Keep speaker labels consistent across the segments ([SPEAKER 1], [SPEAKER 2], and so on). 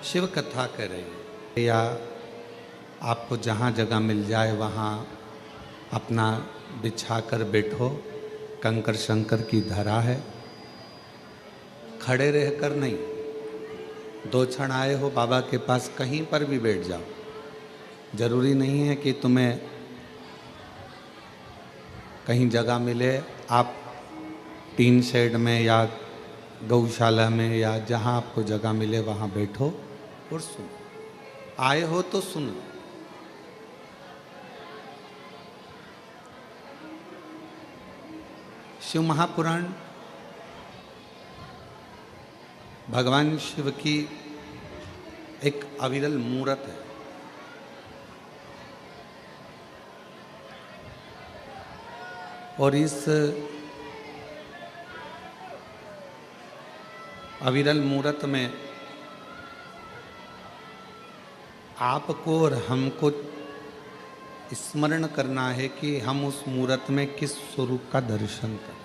[SPEAKER 1] शिव कथा कर रही है, या आपको जहाँ जगह मिल जाए वहाँ अपना बिछा कर बैठो। कंकर शंकर की धरा है, खड़े रहकर नहीं। 2 क्षण आए हो बाबा के पास, कहीं पर भी बैठ जाओ। जरूरी नहीं है कि तुम्हें कहीं जगह मिले। आप टीन शेड में या गौशाला में या जहाँ आपको जगह मिले वहाँ बैठो और सुनो। आए हो तो सुन लो। शिव महापुराण भगवान शिव की एक अविरल मूर्त है। और इस अविरल मूर्त में आपको और हमको स्मरण करना है कि हम उस मूर्त में किस स्वरूप का दर्शन करें।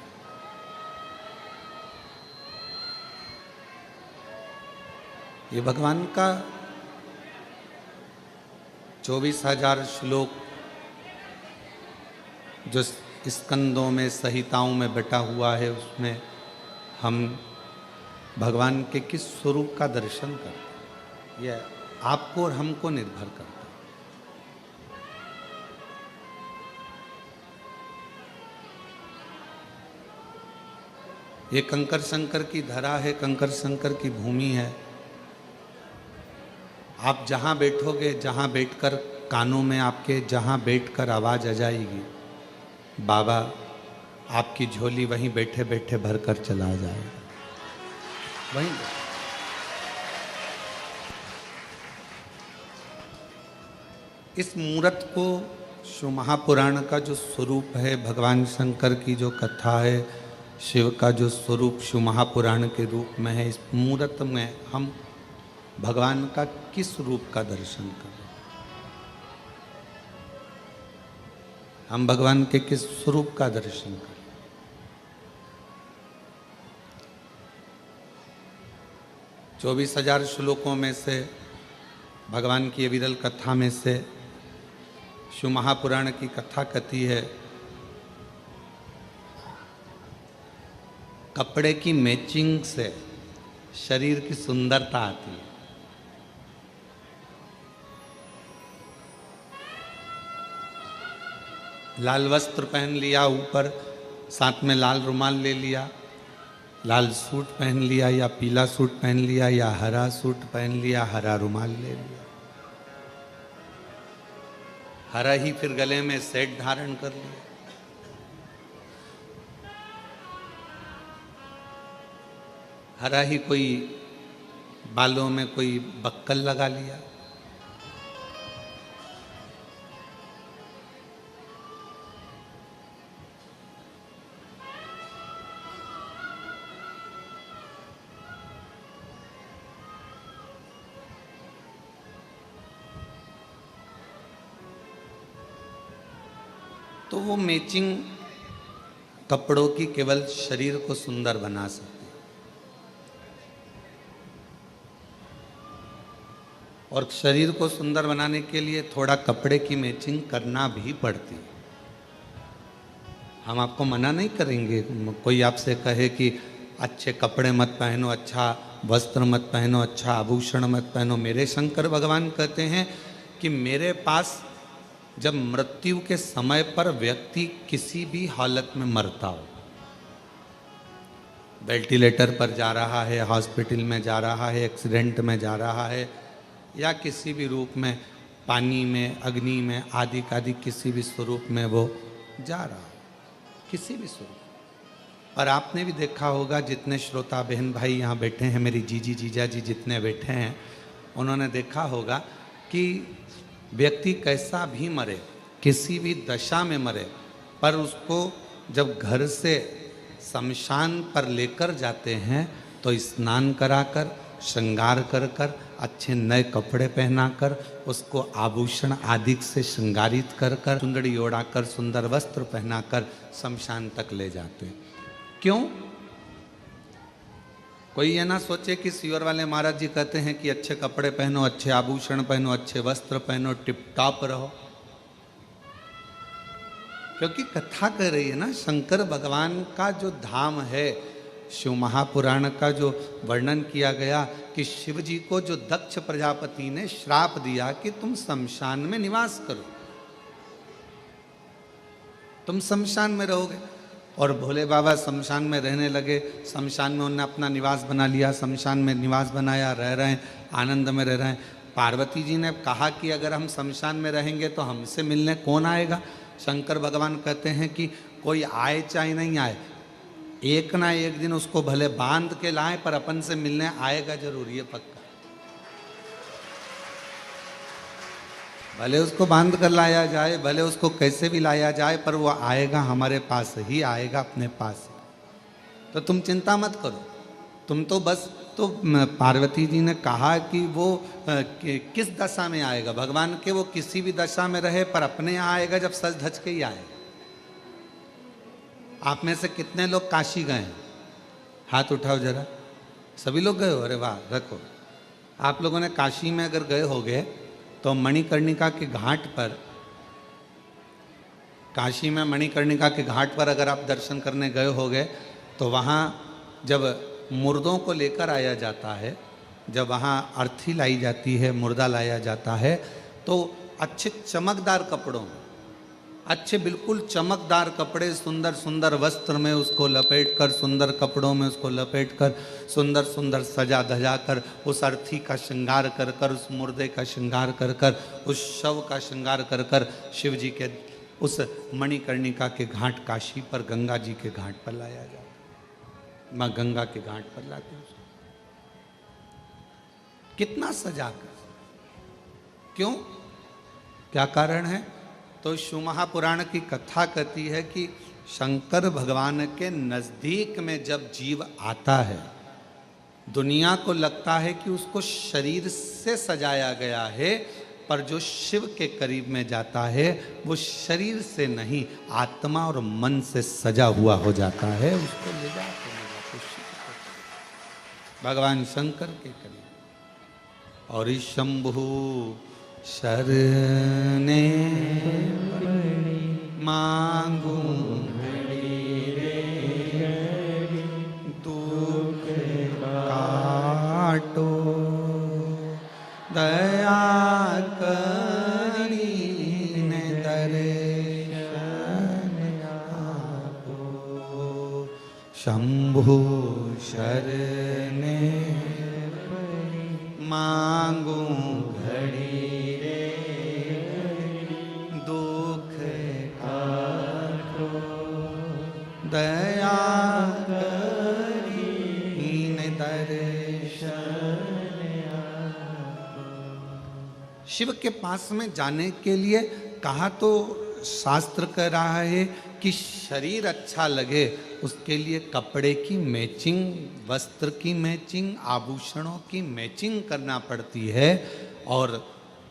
[SPEAKER 1] ये भगवान का 24,000 श्लोक जो स्कंदों में संहिताओं में बटा हुआ है, उसमें हम भगवान के किस स्वरूप का दर्शन करते हैं, यह आपको और हमको निर्भर करता है। ये कंकर शंकर की धरा है, कंकर शंकर की भूमि है। आप जहाँ बैठोगे, जहाँ बैठकर कानों में आपके जहाँ बैठकर आवाज़ आ जाएगी, बाबा आपकी झोली वहीं बैठे बैठे भर कर चला जाएगा। वहीं इस मूर्त को शिव महापुराण का जो स्वरूप है, भगवान शंकर की जो कथा है, शिव का जो स्वरूप शिव महापुराण के रूप में है, इस मूर्त में हम भगवान का किस रूप का दर्शन करें, हम भगवान के किस स्वरूप का दर्शन करें। चौबीस 24,000 श्लोकों में से भगवान की विरल कथा में से शिव महापुराण की कथा कथी है, कपड़े की मैचिंग से शरीर की सुंदरता आती है। लाल वस्त्र पहन लिया, ऊपर साथ में लाल रुमाल ले लिया, लाल सूट पहन लिया या पीला सूट पहन लिया या हरा सूट पहन लिया, हरा रुमाल ले लिया, हरा ही फिर गले में सेट धारण कर लिया, हरा ही कोई बालों में कोई बक्कल लगा लिया। तो वो मैचिंग कपड़ों की केवल शरीर को सुंदर बना सकती है, और शरीर को सुंदर बनाने के लिए थोड़ा कपड़े की मैचिंग करना भी पड़ती है। हम आपको मना नहीं करेंगे। कोई आपसे कहे कि अच्छे कपड़े मत पहनो, अच्छा वस्त्र मत पहनो, अच्छा आभूषण मत पहनो। मेरे शंकर भगवान कहते हैं कि मेरे पास जब मृत्यु के समय पर व्यक्ति किसी भी हालत में मरता हो, वेंटिलेटर पर जा रहा है, हॉस्पिटल में जा रहा है, एक्सीडेंट में जा रहा है, या किसी भी रूप में पानी में, अग्नि में, आदि आदि किसी भी स्वरूप में वो जा रहा है, किसी भी स्वरूप। और आपने भी देखा होगा, जितने श्रोता बहन भाई यहाँ बैठे हैं, मेरी जीजी जीजा जी जितने बैठे हैं, उन्होंने देखा होगा कि व्यक्ति कैसा भी मरे, किसी भी दशा में मरे, पर उसको जब घर से शमशान पर लेकर जाते हैं तो स्नान कराकर, श्रृंगार कर कर, अच्छे नए कपड़े पहनाकर, उसको आभूषण आदि से श्रृंगारित कर कर, सुंदरी ओढ़ाकर, सुंदर वस्त्र पहनाकर शमशान तक ले जाते हैं। क्यों? कोई ये ना सोचे कि सीवर वाले महाराज जी कहते हैं कि अच्छे कपड़े पहनो, अच्छे आभूषण पहनो, अच्छे वस्त्र पहनो, टिप टॉप रहो। क्योंकि कथा कर रही है ना शंकर भगवान का जो धाम है, शिव महापुराण का जो वर्णन किया गया कि शिव जी को जो दक्ष प्रजापति ने श्राप दिया कि तुम शमशान में निवास करो, तुम शमशान में रहोगे। और भोले बाबा शमशान में रहने लगे। शमशान में उन्होंने अपना निवास बना लिया, शमशान में निवास बनाया, रह रहे हैं, आनंद में रह रहे हैं। पार्वती जी ने कहा कि अगर हम शमशान में रहेंगे तो हमसे मिलने कौन आएगा। शंकर भगवान कहते हैं कि कोई आए चाहे नहीं आए, एक ना एक दिन उसको भले बांध के लाएं पर अपन से मिलने आएगा जरूर, ये पक्का। भले उसको बांध कर लाया जाए, भले उसको कैसे भी लाया जाए, पर वो आएगा, हमारे पास ही आएगा, अपने पास। तो तुम चिंता मत करो, तुम तो बस। तो पार्वती जी ने कहा कि वो किस दशा में आएगा, भगवान के वो किसी भी दशा में रहे पर अपने यहाँ आएगा जब सज धज के ही आएगा। आप में से कितने लोग काशी गए हैं? हाथ उठाओ जरा। सभी लोग गए हो? अरे वाह, रखो। आप लोगों ने काशी में अगर गए होगे तो मणिकर्णिका के घाट पर, काशी में मणिकर्णिका के घाट पर अगर आप दर्शन करने गए होगे तो वहाँ जब मुर्दों को लेकर आया जाता है, जब वहाँ अर्थी लाई जाती है, मुर्दा लाया जाता है, तो अच्छे चमकदार कपड़ों में, अच्छे बिल्कुल चमकदार कपड़े, सुंदर सुंदर वस्त्र में उसको लपेट कर, सुंदर कपड़ों में उसको लपेट कर, सुंदर सुंदर सजा धजा कर, उस अर्थी का श्रृंगार कर कर, उस मुर्दे का श्रृंगार कर कर, उस शव का श्रृंगार कर कर शिव जी के उस मणिकर्णिका के घाट, काशी पर गंगा जी के घाट पर लाया जाता है। माँ गंगा के घाट पर लाते हैं उसको, कितना सजा कर। क्यों, क्या कारण है? तो शिव महापुराण की कथा कहती है कि शंकर भगवान के नजदीक में जब जीव आता है, दुनिया को लगता है कि उसको शरीर से सजाया गया है, पर जो शिव के करीब में जाता है वो शरीर से नहीं, आत्मा और मन से सजा हुआ हो जाता है। उसको ले जाते भगवान शंकर के करीब। और इस शंभु शरणे मांगू दुख काटो, दया करीन दर्शन आपो। शंभु शरणे मांगू घड़ी रे, दुख काटो, दया करीन दर्शन आपो। शिव के पास में जाने के लिए कहा तो शास्त्र कह रहा है कि शरीर अच्छा लगे उसके लिए कपड़े की मैचिंग, वस्त्र की मैचिंग, आभूषणों की मैचिंग करना पड़ती है। और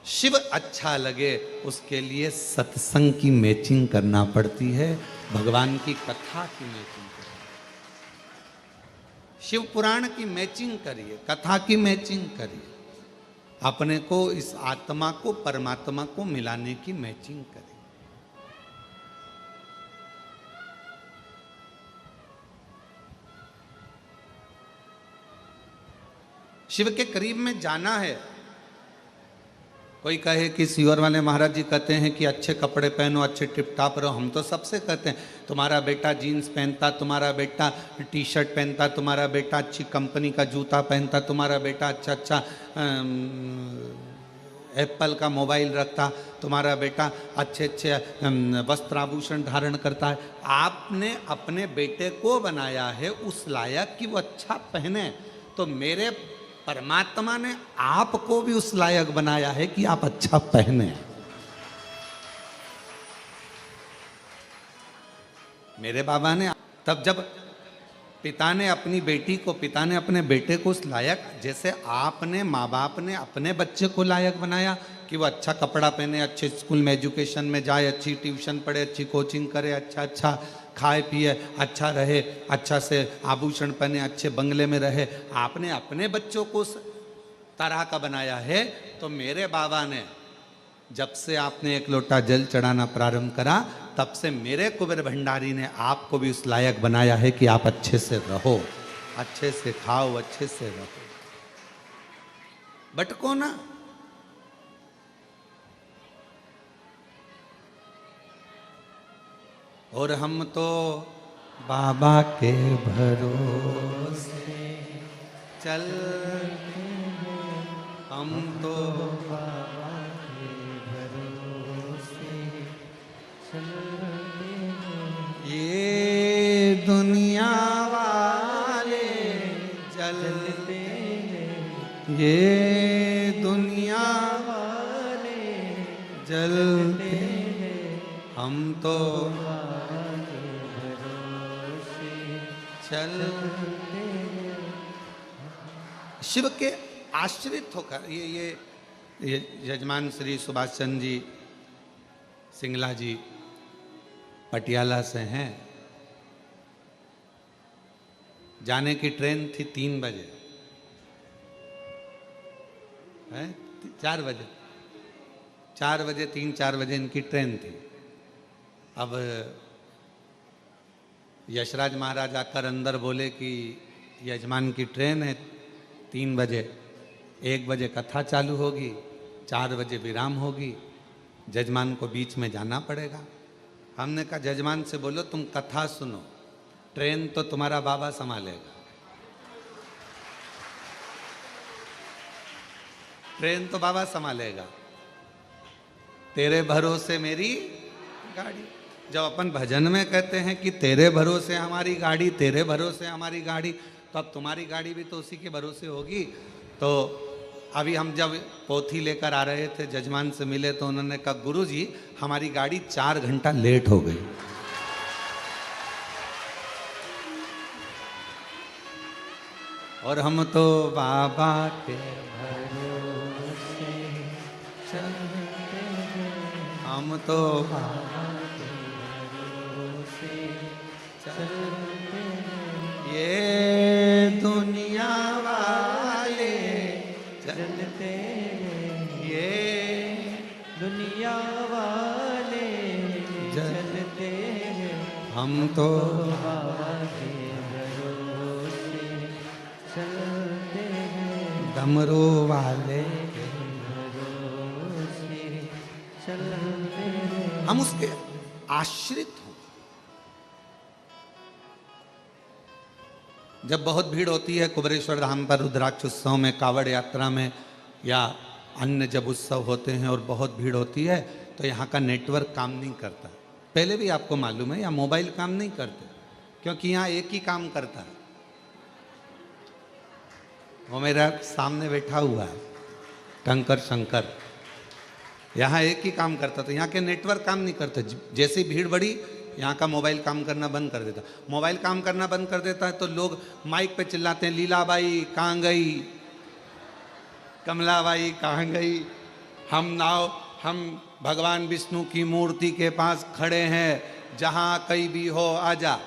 [SPEAKER 1] शिव अच्छा लगे उसके लिए सत्संग की मैचिंग करना पड़ती है, भगवान की कथा की मैचिंग करिए, शिव पुराण की मैचिंग करिए, कथा की मैचिंग करिए, अपने को, इस आत्मा को परमात्मा को मिलाने की मैचिंग करिए। शिव के करीब में जाना है। कोई कहे कि सीवर वाले महाराज जी कहते हैं कि अच्छे कपड़े पहनो, अच्छे टिप टॉप रहो। हम तो सबसे कहते हैं, तुम्हारा बेटा जीन्स पहनता, तुम्हारा बेटा टी शर्ट पहनता, तुम्हारा बेटा अच्छी कंपनी का जूता पहनता, तुम्हारा बेटा अच्छा अच्छा एप्पल का मोबाइल रखता, तुम्हारा बेटा अच्छे अच्छे वस्त्र आभूषण धारण करता है। आपने अपने बेटे को बनाया है उस लायक कि वो अच्छा पहने, तो मेरे परमात्मा ने आपको भी उस लायक बनाया है कि आप अच्छा पहने। मेरे बाबा ने तब जब पिता ने अपनी बेटी को, पिता ने अपने बेटे को उस लायक, जैसे आपने माँ बाप ने अपने बच्चे को लायक बनाया कि वो अच्छा कपड़ा पहने, अच्छे स्कूल में एजुकेशन में जाए, अच्छी ट्यूशन पढ़े, अच्छी कोचिंग करे, अच्छा अच्छा खाए पिए, अच्छा रहे, अच्छा से आभूषण पहने, अच्छे बंगले में रहे। आपने अपने बच्चों को उस तरह का बनाया है। तो मेरे बाबा ने जब से आपने एक लोटा जल चढ़ाना प्रारंभ करा, तब से मेरे कुबेर भंडारी ने आपको भी उस लायक बनाया है कि आप अच्छे से रहो, अच्छे से खाओ, अच्छे से रहो, भटको ना। और हम तो बाबा के भरोसे चल, हम तो बाबा के भरोसे चलते हैं। ये दुनिया वाले चलते हैं, ये दुनिया वाले जलते हैं, हम तो चलते हैं। शिव के आश्रित होकर ये यजमान श्री सुभाष चंद्र जी सिंगला जी पटियाला से हैं। जाने की ट्रेन थी 3 बजे, है 4 बजे, 4 बजे 3-4 बजे इनकी ट्रेन थी। अब यशराज महाराज आकर अंदर बोले कि यजमान की ट्रेन है 3 बजे, 1 बजे कथा चालू होगी, 4 बजे विराम होगी, जजमान को बीच में जाना पड़ेगा। हमने कहा जजमान से बोलो तुम कथा सुनो, ट्रेन तो तुम्हारा बाबा संभालेगा, ट्रेन तो बाबा संभालेगा, तेरे भरोसे मेरी गाड़ी। जब अपन भजन में कहते हैं कि तेरे भरोसे हमारी गाड़ी, तेरे भरोसे हमारी गाड़ी, तो अब तुम्हारी गाड़ी भी तो उसी के भरोसे होगी। तो अभी हम जब पोथी लेकर आ रहे थे, जजमान से मिले तो उन्होंने कहा गुरुजी हमारी गाड़ी 4 घंटा लेट हो गई। और हम तो बाबा के भरोसे चलते हैं, हम तो बाबा के भरोसे चलते हैं। ये दुनिया वाले चलते हैं, ये दुनिया वाले चलते हैं, हम तो बाबा के भरोसे चलते हैं, डमरू वाले के भरोसे चलते हैं। हम उसके आश्रित हो। जब बहुत भीड़ होती है कुबेरेश्वर धाम पर रुद्राक्ष उत्सव में, कावड़ यात्रा में, या अन्य जब उत्सव होते हैं और बहुत भीड़ होती है, तो यहाँ का नेटवर्क काम नहीं करता। पहले भी आपको मालूम है, या मोबाइल काम नहीं करते, क्योंकि यहाँ एक ही काम करता है। वो मेरा सामने बैठा हुआ है कंकर शंकर, यहाँ एक ही काम करता था। यहाँ के नेटवर्क काम नहीं करते। जैसे भीड़ बढ़ी, यहाँ का मोबाइल काम करना बंद कर देता। मोबाइल काम करना बंद कर देता है तो लोग माइक पे चिल्लाते हैं, लीलाबाई कहाँ गई, कमलाबाई कहाँ गई, हम भगवान विष्णु की मूर्ति के पास खड़े हैं, जहाँ कहीं भी हो आजा।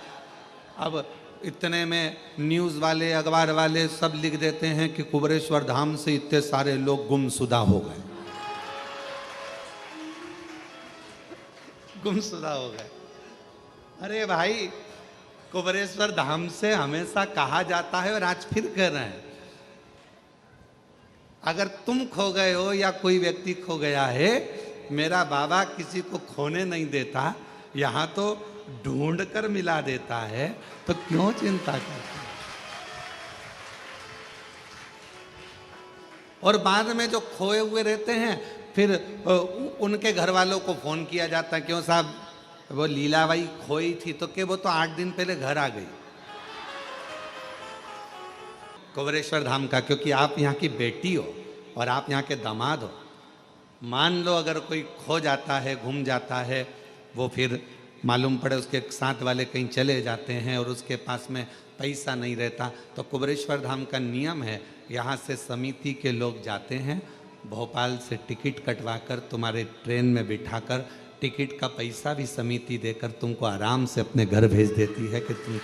[SPEAKER 1] अब इतने में न्यूज़ वाले, अखबार वाले सब लिख देते हैं कि कुबेरेश्वर धाम से इतने सारे लोग गुमशुदा हो गए, गुमशुदा हो गए। अरे भाई, कुबेरेश्वर धाम से हमेशा कहा जाता है और आज फिर कह रहे हैं, अगर तुम खो गए हो या कोई व्यक्ति खो गया है, मेरा बाबा किसी को खोने नहीं देता, यहाँ तो ढूंढ कर मिला देता है, तो क्यों चिंता करते। और बाद में जो खोए हुए रहते हैं, फिर उनके घर वालों को फोन किया जाता है, क्यों साहब वो लीलाबाई खोई थी, तो कि वो तो 8 दिन पहले घर आ गई। कुबेरेश्वर धाम का, क्योंकि आप यहाँ की बेटी हो और आप यहाँ के दामाद हो। मान लो अगर कोई खो जाता है, गुम जाता है, वो फिर मालूम पड़े उसके साथ वाले कहीं चले जाते हैं और उसके पास में पैसा नहीं रहता, तो कुबेरेश्वर धाम का नियम है, यहाँ से समिति के लोग जाते हैं, भोपाल से टिकट कटवाकर तुम्हारे ट्रेन में बिठाकर टिकट का पैसा भी समिति देकर तुमको आराम से अपने घर भेज देती है कि तुम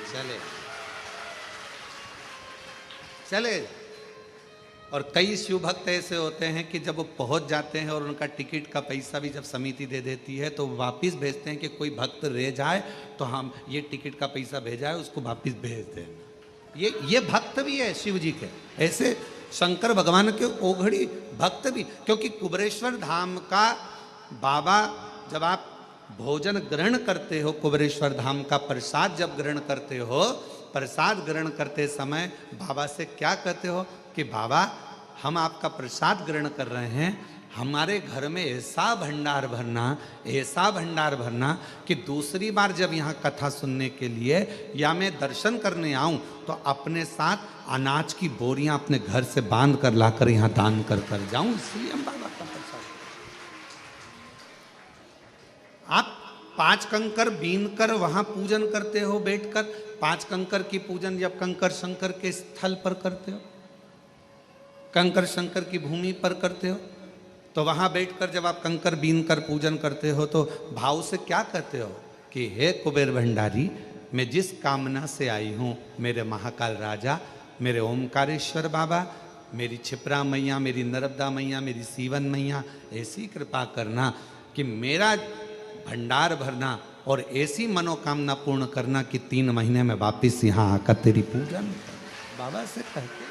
[SPEAKER 1] चले। और कई शिव भक्त ऐसे होते हैं कि जब वो पहुंच जाते हैं और उनका टिकट का पैसा भी जब समिति दे देती है तो वापस भेजते हैं कि कोई भक्त रह जाए तो हम ये टिकट का पैसा भेजा है उसको वापस भेज दें। ये भक्त भी है शिव जी के, ऐसे शंकर भगवान के ओघड़ी भक्त भी। क्योंकि कुबेरेश्वर धाम का बाबा जब आप भोजन ग्रहण करते हो, कुबेरेश्वर धाम का प्रसाद जब ग्रहण करते हो, प्रसाद ग्रहण करते समय बाबा से क्या कहते हो कि बाबा हम आपका प्रसाद ग्रहण कर रहे हैं, हमारे घर में ऐसा भंडार भरना कि दूसरी बार जब यहाँ कथा सुनने के लिए या मैं दर्शन करने आऊँ तो अपने साथ अनाज की बोरियां अपने घर से बांध कर लाकर यहाँ दान कर जाऊं। इसलिए हम बाबा का प्रसाद। आप 5 कंकर बीन कर वहां पूजन करते हो बैठकर, 5 कंकर की पूजन जब कंकर शंकर के स्थल पर करते हो, कंकर शंकर की भूमि पर करते हो, तो वहां बैठकर जब आप कंकर बीन कर पूजन करते हो तो भाव से क्या कहते हो कि हे कुबेर भंडारी, मैं जिस कामना से आई हूँ, मेरे महाकाल राजा, मेरे ओमकारेश्वर बाबा, मेरी छिपरा मैया, मेरी नर्मदा मैया, मेरी सीवन मैया, ऐसी कृपा करना कि मेरा भंडार भरना और ऐसी मनोकामना पूर्ण करना कि 3 महीने में वापिस यहाँ आकर तेरी पूजन। बाबा से कहते।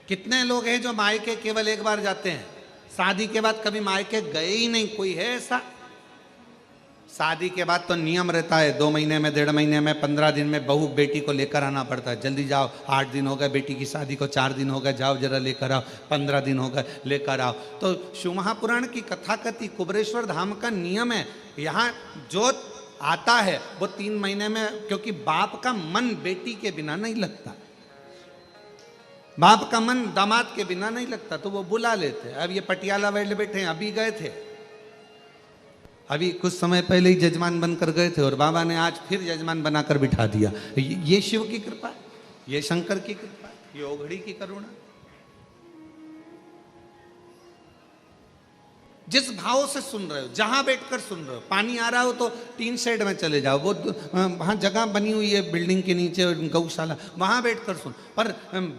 [SPEAKER 1] कितने लोग हैं जो मायके केवल एक बार जाते हैं, शादी के बाद कभी मायके गए ही नहीं? कोई है ऐसा? शादी के बाद तो नियम रहता है 2 महीने में, 1.5 महीने में, 15 दिन में बहू बेटी को लेकर आना पड़ता है। जल्दी जाओ, 8 दिन हो गए बेटी की शादी को, 4 दिन हो गए, जाओ जरा लेकर आओ, 15 दिन हो गए लेकर आओ। तो शिव महापुराण की कथा कहती कुबेरेश्वर धाम का नियम है, यहाँ जो आता है वो 3 महीने में, क्योंकि बाप का मन बेटी के बिना नहीं लगता, बाप का मन दामाद के बिना नहीं लगता, तो वो बुला लेते। अब ये पटियाला वाले बैठे हैं, अभी गए थे, अभी कुछ समय पहले ही जजमान बनकर गए थे और बाबा ने आज फिर जजमान बनाकर बिठा दिया। ये शिव की कृपा, ये शंकर की कृपा, ये ओघड़ी की करुणा। जिस भाव से सुन रहे हो, जहां बैठकर सुन रहे हो, पानी आ रहा हो तो टीन शेड में चले जाओ, वो वहां जगह बनी हुई है बिल्डिंग के नीचे गौशाला, वहां बैठकर सुन। पर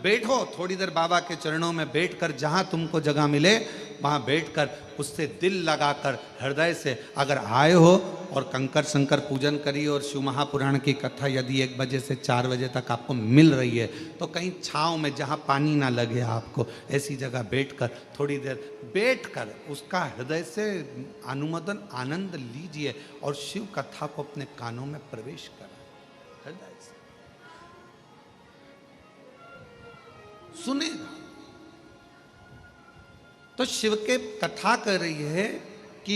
[SPEAKER 1] बैठो थोड़ी देर बाबा के चरणों में बैठकर, जहां तुमको जगह मिले वहां बैठकर उससे दिल लगाकर हृदय से अगर आए हो और कंकर शंकर पूजन करिए और शिव महापुराण की कथा यदि 1 बजे से 4 बजे तक आपको मिल रही है तो कहीं छांव में जहां पानी ना लगे आपको, ऐसी जगह बैठकर थोड़ी देर बैठकर उसका हृदय से अनुमोदन आनंद लीजिए और शिव कथा को अपने कानों में प्रवेश करें, हृदय से सुनेगा। तो शिव के कथा कर रही है कि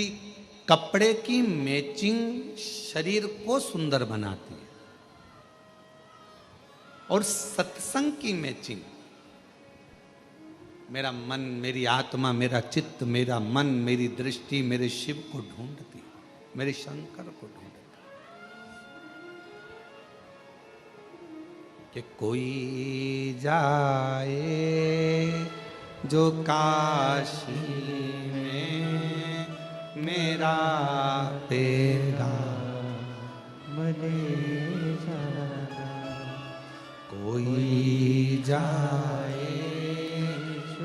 [SPEAKER 1] कपड़े की मैचिंग शरीर को सुंदर बनाती है और सत्संग की मैचिंग मेरा मन, मेरी आत्मा, मेरा चित्त, मेरा मन, मेरी दृष्टि मेरे शिव को ढूंढती, मेरे शंकर को ढूंढती। कि कोई जाए जो काशी में मेरा तेरा मले जाना, कोई जाए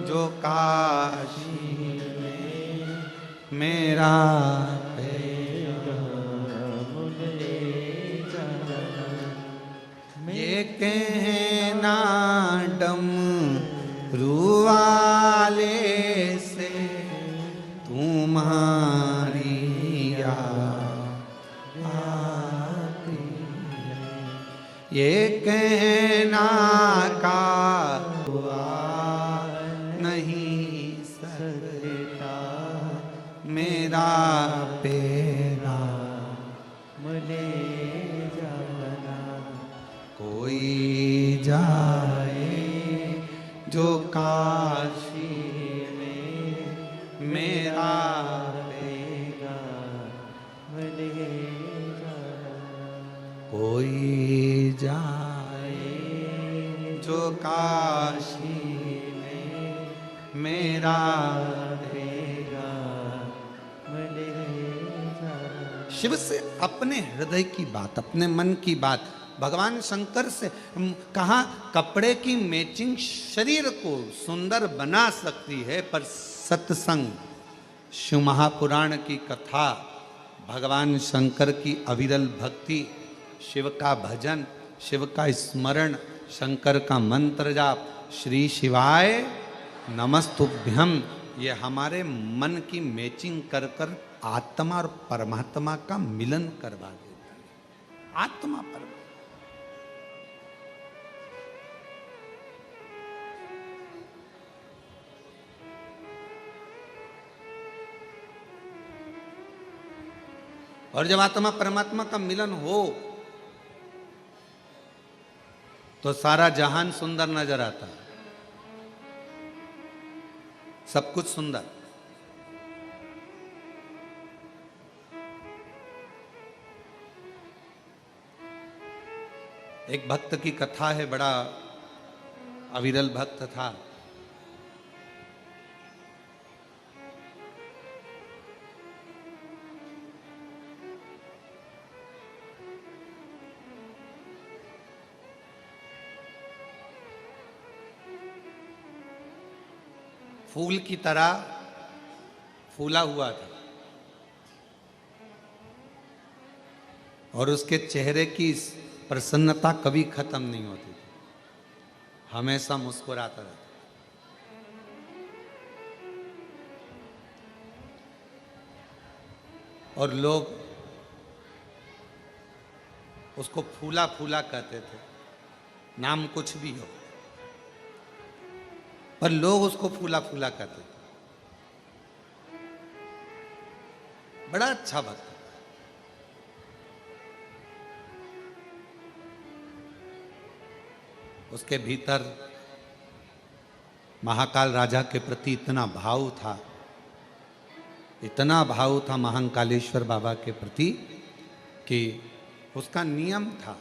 [SPEAKER 1] जो काशी में मेरा तेरा मले जाना, ये कहना डम रुवाले से तुम्हारी याद आती है, ये कहना का हुआ नहीं सकता मेरा पेरा मले जाना, कोई जाए जो काशी में मेरा पेगा मले जाना, कोई जाए जो काशी में मेरा पेगा शिव से अपने हृदय की बात, अपने मन की बात, भगवान शंकर से कहा कपड़े की मैचिंग शरीर को सुंदर बना सकती है, पर सत्संग, शिव महापुराण की कथा, भगवान शंकर की अविरल भक्ति, शिव का भजन, शिव का स्मरण, शंकर का मंत्र जाप, श्री शिवाय नमस्तुभ्यम, ये हमारे मन की मैचिंग कर कर आत्मा और परमात्मा का मिलन करवा देती है। आत्मा परमात्मा, और जब आत्मा परमात्मा का मिलन हो तो सारा जहान सुंदर नजर आता है, सब कुछ सुंदर। एक भक्त की कथा है, बड़ा अविरल भक्त था। फूल की तरह फूला हुआ था और उसके चेहरे की प्रसन्नता कभी खत्म नहीं होती थी, हमेशा मुस्कुराता रहता। और लोग उसको फूला फूला कहते थे, नाम कुछ भी हो, पर लोग उसको फूला फूला कहते थे। बड़ा अच्छा भक्त। उसके भीतर महाकाल राजा के प्रति इतना भाव था, इतना भाव था महाकालेश्वर बाबा के प्रति कि उसका नियम था,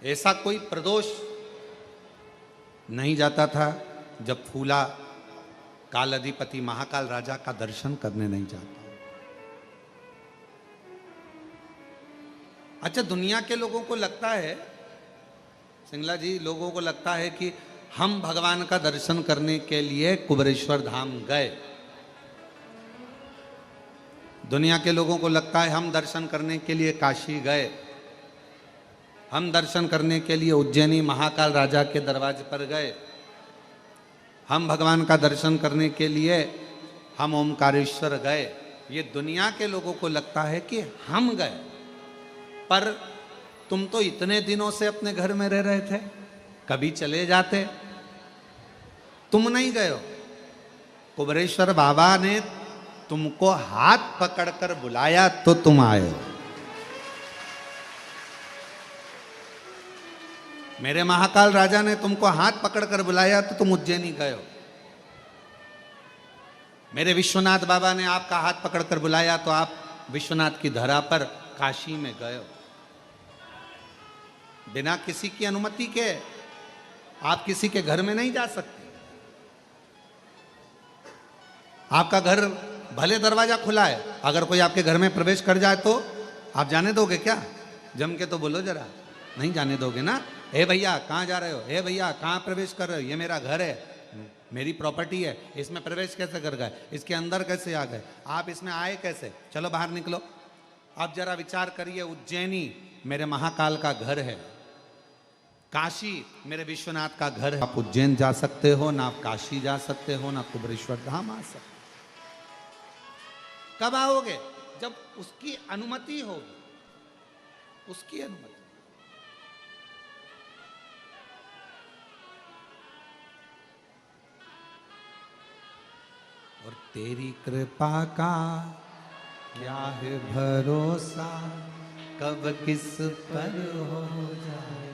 [SPEAKER 1] ऐसा कोई प्रदोष नहीं जाता था जब फूला काल अधिपति महाकाल राजा का दर्शन करने नहीं जाता। अच्छा, दुनिया के लोगों को लगता है, सिंगला जी, लोगों को लगता है कि हम भगवान का दर्शन करने के लिए कुबेरेश्वर धाम गए। दुनिया के लोगों को लगता है हम दर्शन करने के लिए काशी गए, हम दर्शन करने के लिए उज्जैनी महाकाल राजा के दरवाजे पर गए, हम भगवान का दर्शन करने के लिए हम ओमकारेश्वर गए। ये दुनिया के लोगों को लगता है कि हम गए, पर तुम तो इतने दिनों से अपने घर में रह रहे थे, कभी चले जाते। तुम नहीं गए हो, कुबेरेश्वर बाबा ने तुमको हाथ पकड़कर बुलाया तो तुम आए हो। मेरे महाकाल राजा ने तुमको हाथ पकड़कर बुलाया तो तुम उज्जैनी गए हो। मेरे विश्वनाथ बाबा ने आपका हाथ पकड़कर बुलाया तो आप विश्वनाथ की धरा पर काशी में गए हो। बिना किसी की अनुमति के आप किसी के घर में नहीं जा सकते। आपका घर भले दरवाजा खुला है, अगर कोई आपके घर में प्रवेश कर जाए तो आप जाने दोगे क्या? जम के तो बोलो जरा, नहीं जाने दोगे ना। हे भैया कहाँ जा रहे हो, हे भैया कहाँ प्रवेश कर रहे हो, ये मेरा घर है, मेरी प्रॉपर्टी है, इसमें प्रवेश कैसे कर गए, इसके अंदर कैसे आ गए, आप इसमें आए कैसे, चलो बाहर निकलो। आप जरा विचार करिए, उज्जैनी मेरे महाकाल का घर है, काशी मेरे विश्वनाथ का घर है। आप उज्जैन जा सकते हो ना, आप काशी जा सकते हो ना, कुबेरेश्वर धाम आ सकते। कब आओगे? जब उसकी अनुमति होगी, उसकी अनुमति। और तेरी कृपा का क्या है भरोसा, कब किस पर हो जाए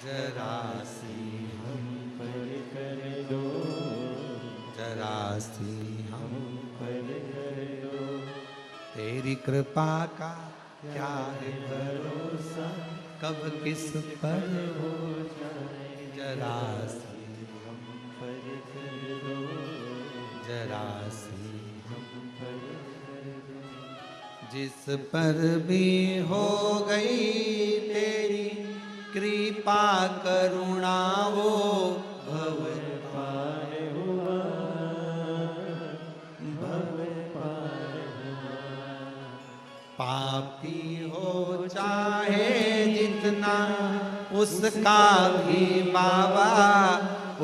[SPEAKER 1] जरा सी हम पर कर दो, जरा सी हम पर कर दो। तेरी कृपा का क्या है भरोसा, कब किस पर हो जाए जरा सी हम पर कर दो, जरा सी हम पर जिस पर भी हो गई तेरी कृपा करुणा वो भव पार हुआ, भव पार हुआ। पापी हो चाहे जितना उसका भी बाबा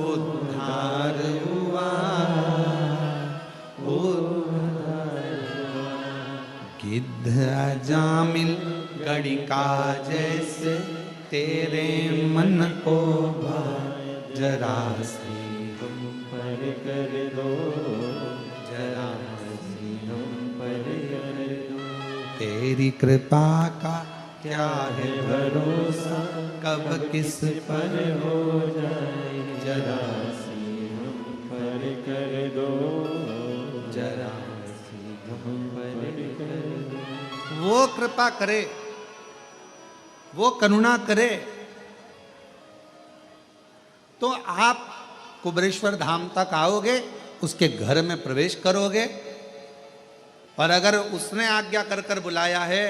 [SPEAKER 1] उद्धार हुआ, गिद्ध अजामिल गड़िका जैसे तेरे मन को जरा सी हम पर कर दो, जरा सी हम पर कर दो। तेरी कृपा का क्या है भरोसा, कब किस पर हो जाए, जरा सी हम पर कर दो, जरा सी हम पर कर दो। वो कृपा करे, वो करुणा करे तो आप कुबरेश्वर धाम तक आओगे, उसके घर में प्रवेश करोगे। और अगर उसने आज्ञा कर कर बुलाया है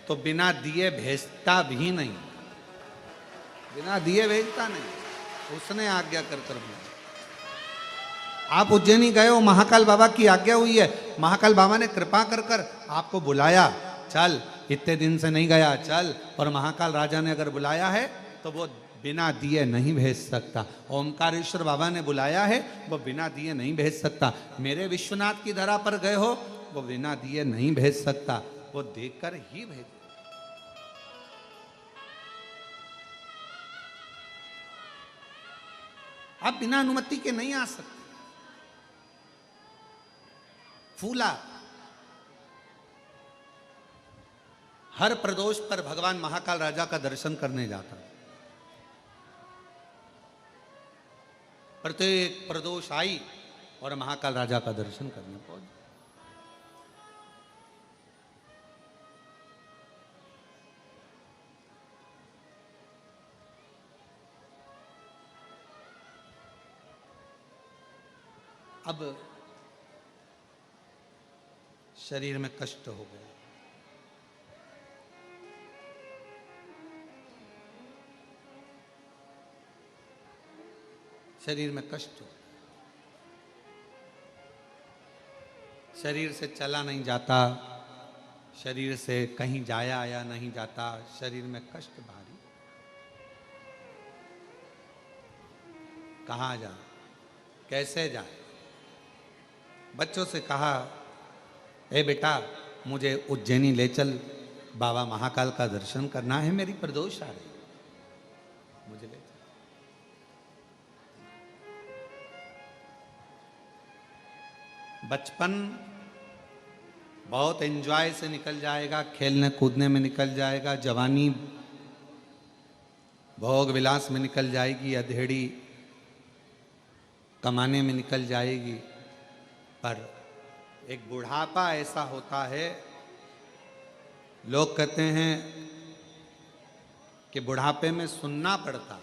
[SPEAKER 1] तो बिना दिए भेजता भी नहीं, बिना दिए भेजता नहीं, उसने आज्ञा कर कर बुलाया। आप उज्जैनी गए हो, महाकाल बाबा की आज्ञा हुई है, महाकाल बाबा ने कृपा कर कर आपको बुलाया, चल इतने दिन से नहीं गया चल, और महाकाल राजा ने अगर बुलाया है तो वो बिना दिए नहीं भेज सकता। ओमकारेश्वर बाबा ने बुलाया है, वो बिना दिए नहीं भेज सकता। मेरे विश्वनाथ की धरा पर गए हो, वो बिना दिए नहीं भेज सकता, वो देकर ही भेज। आप बिना अनुमति के नहीं आ सकते। फूला हर प्रदोष पर भगवान महाकाल राजा का दर्शन करने जाता, प्रत्येक प्रदोष आई और महाकाल राजा का दर्शन करने पहुंच। अब शरीर में कष्ट हो गया, शरीर में कष्ट हो, शरीर से चला नहीं जाता, शरीर से कहीं जाया आया नहीं जाता, शरीर में कष्ट भारी। कहाँ जाए, कैसे जाए? बच्चों से कहा, ए बेटा मुझे उज्जैनी ले चल, बाबा महाकाल का दर्शन करना है, मेरी प्रदोष आ रही, मुझे ले चल। बचपन बहुत एंजॉय से निकल जाएगा, खेलने कूदने में निकल जाएगा, जवानी भोग विलास में निकल जाएगी, अधेड़ी कमाने में निकल जाएगी। पर एक बुढ़ापा ऐसा होता है, लोग कहते हैं कि बुढ़ापे में सुनना पड़ता,